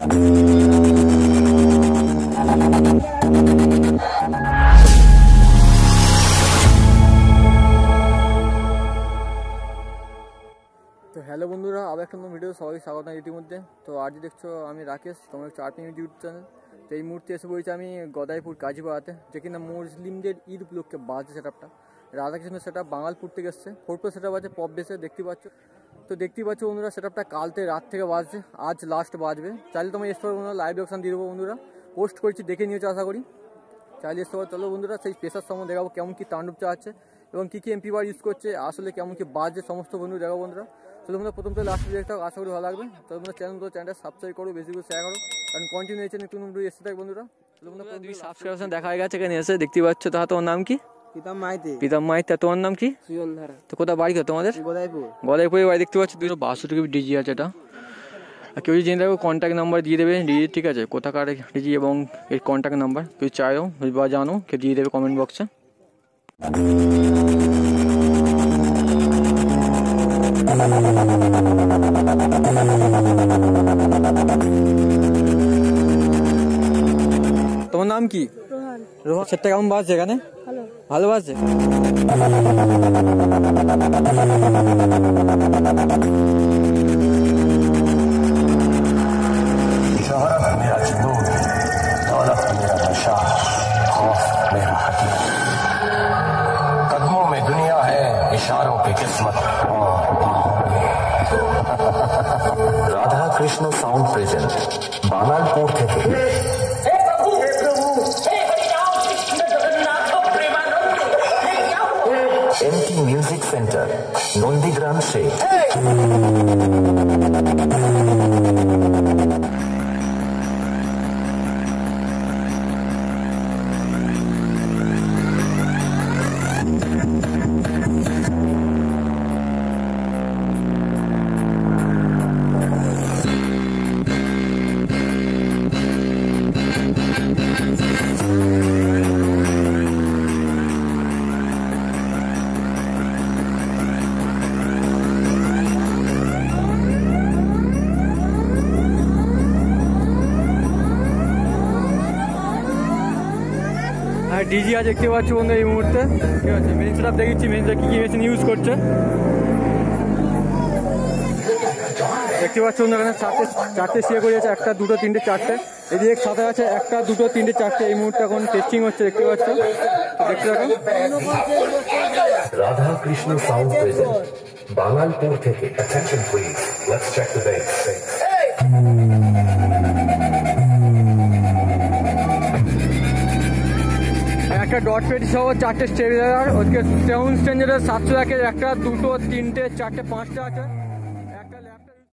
তো হ্যালো বন্ধুরা, আবার একটা নতুন ভিডিও সবাই স্বাগত ইতিমধ্যে। তো আজ দেখছো আমি রাকেশ, তোমার চারপিং ইউটিউব চ্যানেল। তো এই মুহূর্তে এসে বলছি আমি গদাইপুর কাজীপাড়াতে, যে কিনা মুসলিমদের ঈদ উপলক্ষে বাজছে সেটআপটা। রাধাকৃষ্ণ সেটআপ বাঙালপুর থেকে এসছে, 4+ সেটআপ আছে পপ বেসে, দেখতে পাচ্ছ। তো দেখতেই পাচ্ছ বন্ধুরা, সেটআপটা কালতে রাত থেকে বাজছে, আজ লাস্ট বাজবে। চাইলে তোমার এসতে পারো বন্ধুরা, লাইভ অপশান দিয়ে দেবো বন্ধুরা, পোস্ট করছি, দেখে নিয়েছো আশা করি। চাইলে এসতে পারো। চলো বন্ধুরা, সেই পেশার সম্বন্ধে দেখাবো, কেমন কি তাণ্ডব চাচ্ছে এবং কী কী এমপি বার ইউজ করছে, আসলে কেমন কি বাজছে সমস্ত বন্ধু দেখাবো বন্ধুরা। তো তোমরা প্রথম থেকে লাস্ট দেখতে হবে, আশা করি ভালো লাগবে। তো তোমরা চ্যানেলটা সাবস্ক্রাইব করো, বেশি করে শেয়ার করো, কারণ কন্টিনিউ এই চ্যানেল নতুন এসে থাকে বন্ধুরা। সাবস্ক্রিপশন দেখা হয়ে গেছে, এখানে এসে দেখতে পাচ্ছ। তা তোমার নাম কি? প্রীতম মাইতি। তোমার নাম কি? সুজনধারা। তো কোথায় বাড়ি তোমাদের? গদাইপুরে বাড়ি। দেখতে পাচ্ছ 262 কেবি ডিজি আছে এটা। কেউ যদি জেনে থাকো কন্ট্যাক্ট নাম্বার দিয়ে দেবে ডিজি, ঠিক আছে, কোথাকার ডিজি এবং এর কন্ট্যাক্ট নাম্বার কেউ চাইও বা জানো কেউ দিয়ে দেবে কমেন্ট বক্সে। তোমার নাম কি? রোহন। সেটটা কেমন বাজছে এখানে? ভালো বাজছে। कदमों में दुनिया है, इशारों पे किस्मत। राधा कृष्ण साउंड प्रेजेंट बांगालपुर থেকে। एमटी म्यूजिक सेंटर नंदीग्राम से। ডিজি আজ দেখতে পাচ্ছ বন্ধু এই মুহূর্তে, ঠিক আছে। মেন সেটআপ দেখেছি, মেনটা কী কী মেশিন ইউজ করছে দেখতে পাচ্ছ বন্ধু। এখানে চারটে সিয়ে করে আছে, 1, 2, 3, 4। এদিকে সাথে আছে 1, 2, 3, 4। এই মুহূর্তে এখন টেস্টিং হচ্ছে, দেখতে পাচ্ছ। দেখতে থাকো। রাধা কৃষ্ণ সাউন্ড প্রেজেন্ট বাঙালপুর থেকে। Attention please, let's check the base. একটা ডট পেটি সহ 4টে স্টেবিলাইজার, ওদিকে সাউন্ড চেঞ্জারের 700 1, 2, 3, 4, 5টা আছে।